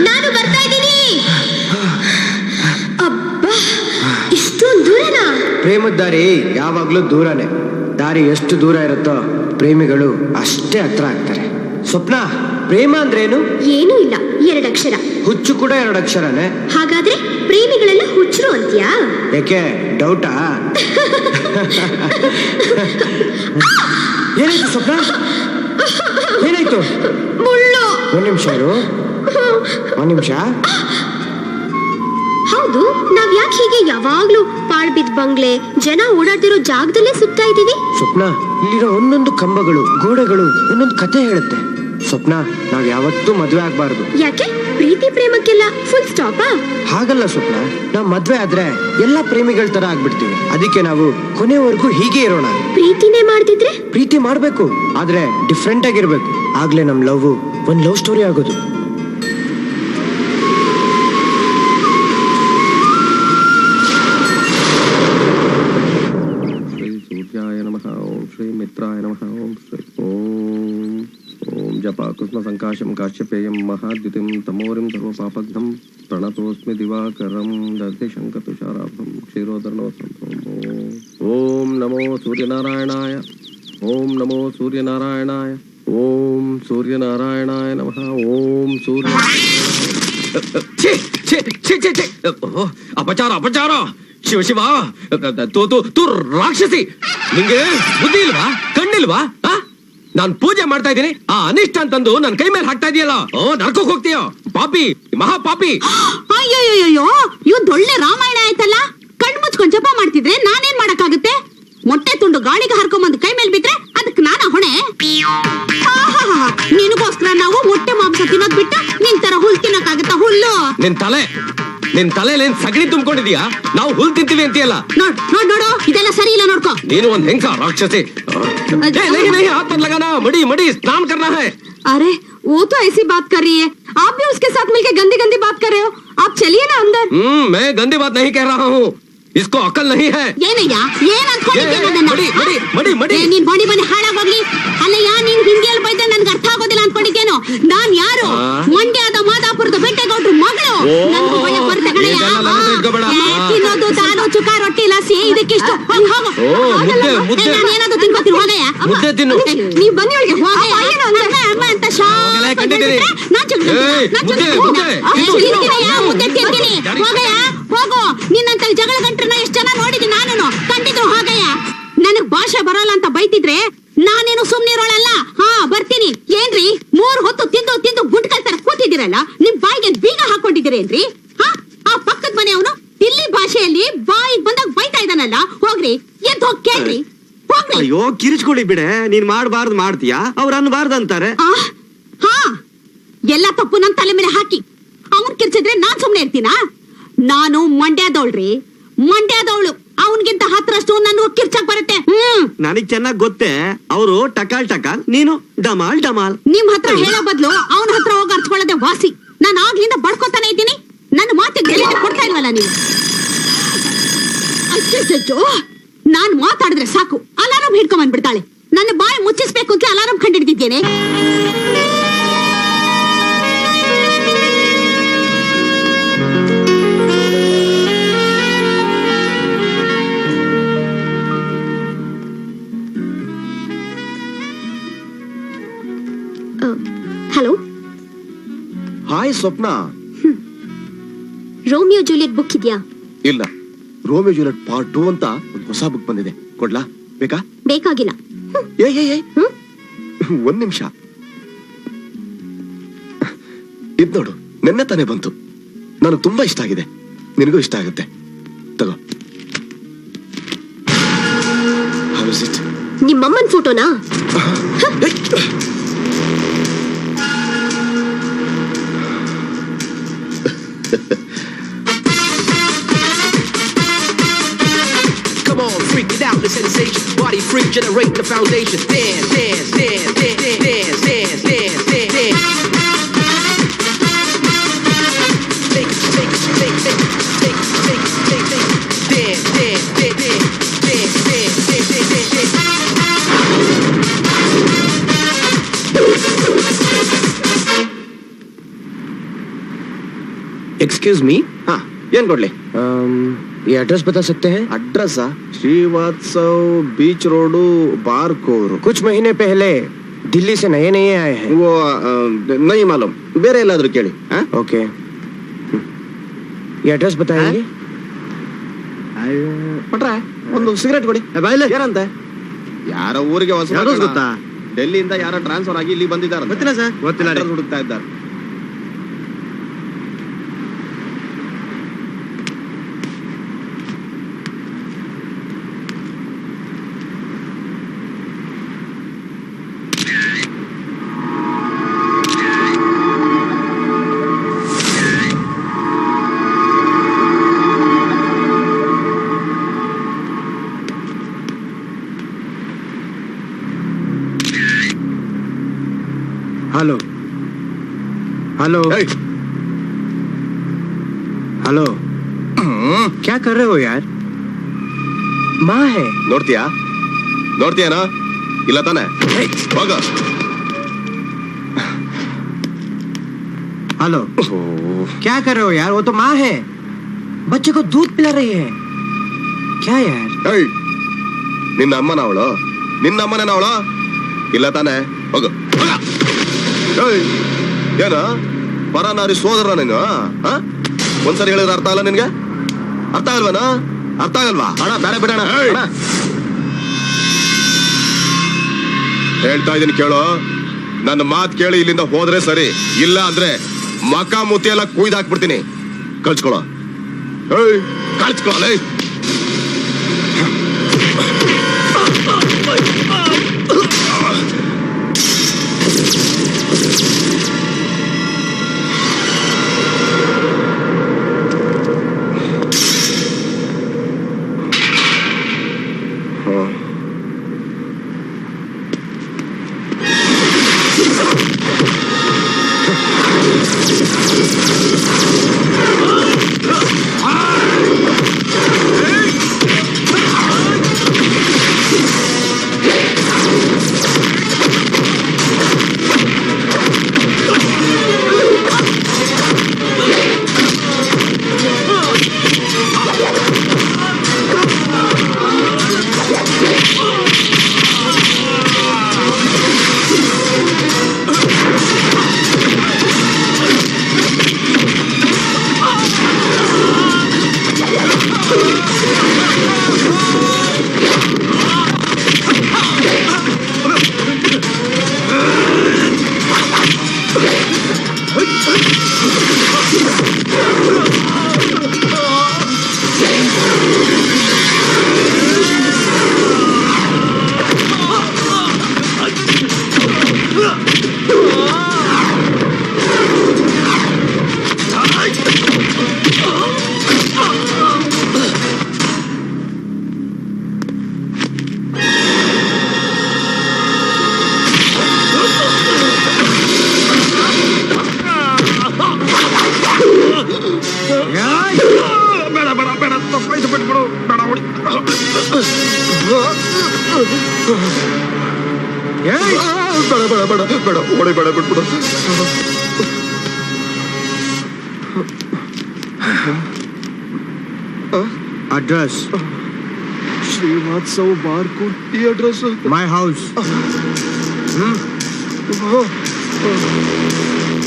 ನಾನು ಬರ್ತಾ ಇದ್ದೀನಿ. ಅಬ್ಬಾ, ಇಷ್ಟೊಂದು ದೂರನಾ? ಪ್ರೇಮದ ದಾರಿ ಯಾವಾಗ್ಲೂ ದೂರನೇ. ದಾರಿ ಎಷ್ಟು ದೂರ ಇರುತ್ತೋ ಪ್ರೇಮಿಗಳು ಅಷ್ಟೇ ಹತ್ರ ಆಗ್ತಾರೆ. ಸ್ವಪ್ನ, ಪ್ರೇಮ ಅಂದ್ರೇನು? ಏನೂ ಇಲ್ಲ, 2 ಅಕ್ಷರ. ಹುಚ್ಚು ಕೂಡ 2 ಅಕ್ಷರನೇ. ಹಾಗಾದ್ರೆ ಪ್ರೇಮಿಗಳೆಲ್ಲ ಹುಚ್ಚರು ಅಂತ್ಯಾ? ಯಾಕೆ, ಡೌಟಾ? ಏನಾಯ್ತು ಸ್ವಪ್ನ? ಏನಾಯ್ತು? ಮುಳ್ಳು. ಒಂದ್ ನಿಮಿಷ ಇರು, ಒಂದ್ ನಿಮಿಷ. ಹೌದು, ನಾವ್ ಯಾಕೆ ಹೀಗೆ ಯಾವಾಗ್ಲೂ ಪಾಳ್ಬಿದ್ ಬಂಗ್ಲೆ, ಜನ ಓಡಾಡ್ತಿರೋ ಜಾಗದಲ್ಲೇ ಸುತ್ತಾ ಇದೀವಿ? ಸ್ವಪ್ನ, ಇಲ್ಲಿರೋ ಒಂದೊಂದು ಕಂಬಗಳು, ಗೋಡೆಗಳು ಒಂದೊಂದು ಕತೆ ಹೇಳುತ್ತೆ. ಸ್ವಪ್ನ, ನಾವ್ ಯಾವತ್ತೂ ಮದ್ವೆ ಆಗ್ಬಾರ್ದು. ಯಾಕೆ? ಪ್ರೀತಿ ಪ್ರೇಮಕ್ಕೆಲ್ಲ ಫುಲ್ ಸ್ಟಾಪಾ? ಹಾಗಲ್ಲ ಸ್ವಪ್ನ, ನಾವ್ ಮದ್ವೆ ಆದ್ರೆ ಎಲ್ಲಾ ಪ್ರೇಮಿಗಳ ತರ ಆಗ್ಬಿಡ್ತೀವಿ. ಅದಕ್ಕೆ ನಾವು ಕೊನೆವರೆಗೂ ಹೀಗೆ ಇರೋಣ. ಪ್ರೀತಿನೇ ಮಾಡ್ತಿದ್ರೆ? ಪ್ರೀತಿ ಮಾಡ್ಬೇಕು, ಆದ್ರೆ ಡಿಫ್ರೆಂಟ್ ಆಗಿರ್ಬೇಕು. ಆಗ್ಲೇ ನಮ್ ಲವ್ ಒಂದ್ ಲವ್ ಸ್ಟೋರಿ ಆಗೋದು. ಶ್ರೀ ಮಿತ್ರಾಯ ನಮಃ. ಓಂ ಶ್ರೀ ಓಂ ಜಪ ಕೃಷ್ಣ ಸಂಕಾಶಂ ಕಾಶ್ಯಪೇಯಂ ಮಹಾದ್ಯುತಿಂ ತಮೋರಿಂ ಸರ್ವಪಾಪಘ್ನಂ ಪ್ರಣತೋಸ್ಮಿ ದಿವಾಕರಂ ದರ್ಶಂಕ ತುಷಾರಾಭಂ ಕ್ಷೀರೋದರ್ಣವಸಂ. ಓಂ ನಮೋ ಸೂರ್ಯನಾರಾಯಣಾಯ. ಓಂ ನಮೋ ಸೂರ್ಯನಾರಾಯಣಾಯ. ಓಂ ಸೂರ್ಯನಾರಾಯಣಾಯ ನಮಃ. ಓಂ ಸೂರ್ಯ. ಅಪಚಾರ ಅಪಚಾರ. ಶಿವ ಶಿವ, ತೂ ರಾಕ್ಷಸಿ, ನಿಂಗೆ ಬುದ್ಧಿ ಇಲ್ವಾ? ಕಣ್ಣಿಲ್ವಾ? ನಾನ್ ಪೂಜೆ ಮಾಡ್ತಾ ಇದ್ದೀನಿ, ಆ ಅನಿಷ್ಟ ಅಂತಂದು ನನ್ ಕೈ ಮೇಲೆ ಹಾಕ್ತಾ ಇದೆಯಲ್ಲ. ನರ್ಕೋಕ್ ಹೋಗ್ತೀಯ ಪಾಪಿ, ಮಹಾ ಪಾಪಿ. ಅಯ್ಯೋಯ್ಯೋ, ಇವತ್ತು ಒಳ್ಳೆ ರಾಮಾಯಣ ಆಯ್ತಲ್ಲ. ಕಣ್ ಮುಚ್ಕೊಂಡ್ ಜಪ ಮಾಡ್ತಿದ್ರೆ ನಾನೇನ್ ಮಾಡಕ್ಕಾಗುತ್ತೆ? ಮೊಟ್ಟೆ ತುಂಡು ಗಾಳಿಗೆ ಹಾರ್ಕೊಂಬಂದು ಕೈ ಮೇಲೆ ಬಿಟ್ರೆ ಅದಕ್ಕೆ ನಾನ ಹೊಣೆ? ನಿನಗೋಸ್ಕರ ನಾವು ಮೊಟ್ಟೆ ಮಾಂಸ ತಿನ್ನೋದ್ ಬಿಟ್ಟು ನಿನ್ ತರ ಹುಲ್ ತಿನ್ನಕ್ಕಾಗತ್ತ? ಹುಲ್ಲು ನಿನ್ ತಲೆಯಲ್ಲಿ ಸಗಣಿ ತುಂಬಿಕೊಂಡಿದ್ಯಾ? ನಾವು ಹುಲ್ ತಿಂತೀವಿ ಅಂತೀಯಲ್ಲ. ನೋಡು, ಇದೆಲ್ಲ ಸರಿ ಇಲ್ಲ, ನೋಡ್ಕೋ. ನೀನು ಒಂದ್ ಹೆಂಗ್ಸ ರಾಕ್ಷಸಿ. हाथ मत लगाना, मड़ी मड़ी स्नान करना है. अरे वो तो ऐसी बात कर रही है, आप भी उसके साथ मिलकर गंदी गंदी बात कर रहे हो. आप चलिए ना अंदर. मैं गंदी बात नहीं कह रहा हूँ, इसको अकल नहीं है. ನೀನ್ ಬಡಿ ಬನ್ನಿ ಹಾಳಾಗೋಗ್ಲಿ. ಅಲ್ಲಯ್ಯ, ನೀನ್ ಹಿಂದಿಯಲ್ಲಿ ಬೈದ್ರೆ ನನ್ಗೆ ಅರ್ಥ ಆಗೋದಿಲ್ಲ ಅನ್ಕೊಂಡಿದ್ದೇನೋ. ನಾನ್ ಯಾರು? ಮಂಡ್ಯದ ಮಾದಾಪುರದ ಬೆಟ್ಟಗೌಡ್ರು ಮಗಳು. ತಿನ್ನೋದು ತಾನು ಚುಕ್ಕ ರೊಟ್ಟಿ ಲಸಿ ಇದಕ್ಕಿಷ್ಟು. ಏನಾದ್ರು ತಿನ್ಕೋತೀನಿ, ಹೋಗಯ್ಯ. ನೀವ್ ಬನ್ನಿ ಒಳಗೆ, ಹೋಗಯ್ಯ ಅಂತ ಮುದ್ದೆ ತಿಂತೀನಿ. ಹೋಗಯ್ಯ, ಹೋಗು. ನಿನ್ನಂತ ಜಗಳ ಗಂಟ್ರನ್ನ ಎಷ್ಟ್ ಜನ ನೋಡಿದ್ದೀನಿ ನಾನು. ಕಂಡಿದ್ರು ಹೋಗಯ್ಯ. ನನಗ್ ಭಾಷೆ ಬರೋಲ್ಲ ಅಂತ ಬೈತಿದ್ರೆ ನಾನೇನು ಸುಮ್ನಿರೋಳಲ್ಲ. ಬರ್ತೀನಿ. ಏನ್ರಿ 3 ಹೊತ್ತು ತಿಂದು ತಿಂದು ಗುಂಡ್ಕಲ್ ತರ ಕೂತಿದ್ದೀರಲ್ಲ, ನಿಮ್ ಬಾಯಿಗೆ ಬೀಗ ಹಾಕೊಂಡಿದ್ದೀರೇನ್ರಿ? ಆ ಪಕ್ಕದ ಮನೆಯವನು ಇಲ್ಲಿ ಭಾಷೆಯಲ್ಲಿ ಬಾಯಿಗೆ ಬಂದಾಗ ಬೈತಾ ಇದ್ದಾನಲ್ಲ. ಹೋಗ್ರಿ, ಎದ್ದು ಹೋಗಿ ಕೇಳ್ರಿ, ಹೋಗ್ರಿ. ಅಯ್ಯೋ, ಕಿರಿಚ್ಕೊಳ್ಳಿ ಬಿಡೆ. ನೀನ್ ಮಾಡ್ಬಾರ್ದು ಮಾಡ್ತೀಯಾ, ಅವ್ರು ಅನ್ಬಾರ್ದು ಅಂತಾರೆ. ಎಲ್ಲ ತಪ್ಪು ನನ್ ತಲೆ ಮೇಲೆ ಹಾಕಿ ಅವನ್ ಕಿರ್ಚಿದ್ರೆ ನಾನ್ ಸುಮ್ನೆ ಇರ್ತೀನಾ? ನಾನು ಮಂಡ್ಯದವಳ್ರಿ, ಮಂಡ್ಯದವಳು. ಅವನ್ಗಿಂತ 10ರಷ್ಟು ನನ್ಗೂ ಕಿರ್ಚಕ್ ಬರುತ್ತೆ. ನನಗ್ ಚೆನ್ನಾಗ್ ಗೊತ್ತೇ. ಅವರು ಟಕಾಲ್ ಟಕಾಲ್, ನೀನು ಡಮಾಲ್ ಡಮಾಲ್. ನಿಮ್ ಹತ್ರ ಹೇಳೋ ಬದ್ಲು ಅವನ ಹತ್ರ ಹೋಗಿ ಅರ್ಚ್ಕೊಳ್ಳೋದೆ ವಾಸಿ. ನಾನು ಆಗ್ಲಿಂದ ಬಡ್ಕೋತಾನೆ ಇದ್ದೀನಿ, ನನ್ನ ಮಾತಿಗೆ ಬೆಲೆ ಕೊಡ್ತಾ ಇಲ್ವಲ್ಲ ನೀವು. ಅಚ್ಚೋ, ನಾನ್ ಮಾತಾಡಿದ್ರೆ ಸಾಕು ಅಲಾರಾಮ್ ಹಿಡ್ಕೊಂಡ್ ಬಂದ್ಬಿಡ್ತಾಳೆ. ನನ್ನ ಬಾಯಿ ಮುಚ್ಚಿಸ್ಬೇಕು ಅಂತ ಅಲಾರಾಮ್ ಕಂಡಿಡ್ದಿದ್ದೇನೆ. ಹಲೋ. ಹಾಯ್ ಸ್ವಪ್ನ. ರೋಮಿಯೋ ಜೂಲಿಯಟ್ ಬುಕ್ ಇದೆಯಾ? ಇಲ್ಲ, ರೋಮಿಯೋ ಜೂಲಿಯಟ್ ಪಾರ್ಟ್ 2 ಅಂತ ಒಂದು ಹೊಸ ಬುಕ್ ಬಂದಿದೆ. ಕೊಡ್ಲಾ? ಬೇಕಾ? ಬೇಕಾಗಿಲ್ಲ. ಒಂದ್ ನಿಮಿಷ. ಇದ್ ನೋಡು, ನೆನ್ನೆ ತಾನೇ ಬಂತು. ನನಗೆ ತುಂಬಾ ಇಷ್ಟ ಆಗಿದೆ, ನಿನಗೂ ಇಷ್ಟ ಆಗುತ್ತೆ. ತಗೋ. How is it? ನಿಮ್ಮಮ್ಮನ್ ಫೋಟೋನಾ? Come on, freak it out, the sensation. Body freak, generate the foundation. Dance, dance, dance, dance, dance, dance, dance, dance, dance. Take, take, take, take, take, take, take, take. Dance, dance, dance, dance, dance, dance, dance, dance, dance, dance. Excuse me. ಹಾ, ಏನ್ ಕೊಡ್ಲಿ? ये address बता सकते हैं? Address Srivatsav beach road Barkur. कुछ महीने पहले दिल्ली से नए नए आए हैं. वो ನೈ ಮಾಲೂಮ್, ಬೇರೆ ಎಲ್ಲಾದ್ರೂ ಕೇಳಿ. ओके. ये एड्रेस बताएंगे? ಪಟ್ರ ಒಂದು ಸಿಗರೇಟ್ ಕೊಡಿ. ಏನಂತೆ? ಯಾರ ಊರಿಗೆ ಹೊಸ ಗೊತ್ತಾ? ಡೆಲ್ಲಿಯಿಂದ ಯಾರೋ ಟ್ರಾನ್ಸ್ಫರ್ ಆಗಿ ಇಲ್ಲಿ ಬಂದಿದ್ದಾರೆ. ಗೊತ್ತಿಲ್ಲ ಸರ್. ಗೊತ್ತಿಲ್ಲ, ಹುಡುಕ್ತಾ ಇದ್ದಾರೆ. हेलो हेलो ಏಯ್, हेलो. क्या कर रहे हो यार? माँ है. ನೋಡ್ತೀಯನಾ? ಇಲ್ಲ ತಾನೆ? ಹೋಗ. हेलो. क्या कर रहे हो यार? वो तो माँ है, बच्चे को दूध पिला रही है. क्या यार? ಏಯ್, ನಿನ್ನ ಅಮ್ಮನ ಅವಳು? ನಿನ್ನ ಅಮ್ಮನೇನ ಅವಳು? ಇಲ್ಲ ತಾನೆ? ಹೋಗು. ಹೋಗ. ಏಯ್, ಏನ ಪರನಾರಿ ಸೋದರ ನೀನು? ಒಂದ್ಸರಿ ಹೇಳಿದ್ರೆ ಅರ್ಥ ಆಗಲ್ಲ ನಿನ್ಗೆ? ಅರ್ಥ ಆಗಲ್ವನ? ಅರ್ಥ ಆಗಲ್ವಾ? ಅಣ್ಣ ಬೇರೆ ಬಿಡೋಣ. ಹೇಳ್ತಾ ಇದೀನಿ ಕೇಳು, ನನ್ನ ಮಾತು ಕೇಳಿ ಇಲ್ಲಿಂದ ಹೋದ್ರೆ ಸರಿ, ಇಲ್ಲ ಅಂದ್ರೆ ಮಕ ಮುತ್ತಿ ಎಲ್ಲ ಕುಯ್ದಾಕ್ಬಿಡ್ತೀನಿ. ಕಳ್ಸ್ಕೊಳ. ಏಯ್, ಕಳ್ಸ್ಕೊಳ. ಬೇಡ ಹೊಡಿಬೇಡ, ಬಿಟ್ಬಿಡು. Address Srivastav barcode. ಈ ಅಡ್ರೆಸ್ ಮೈ ಹೌಸ್.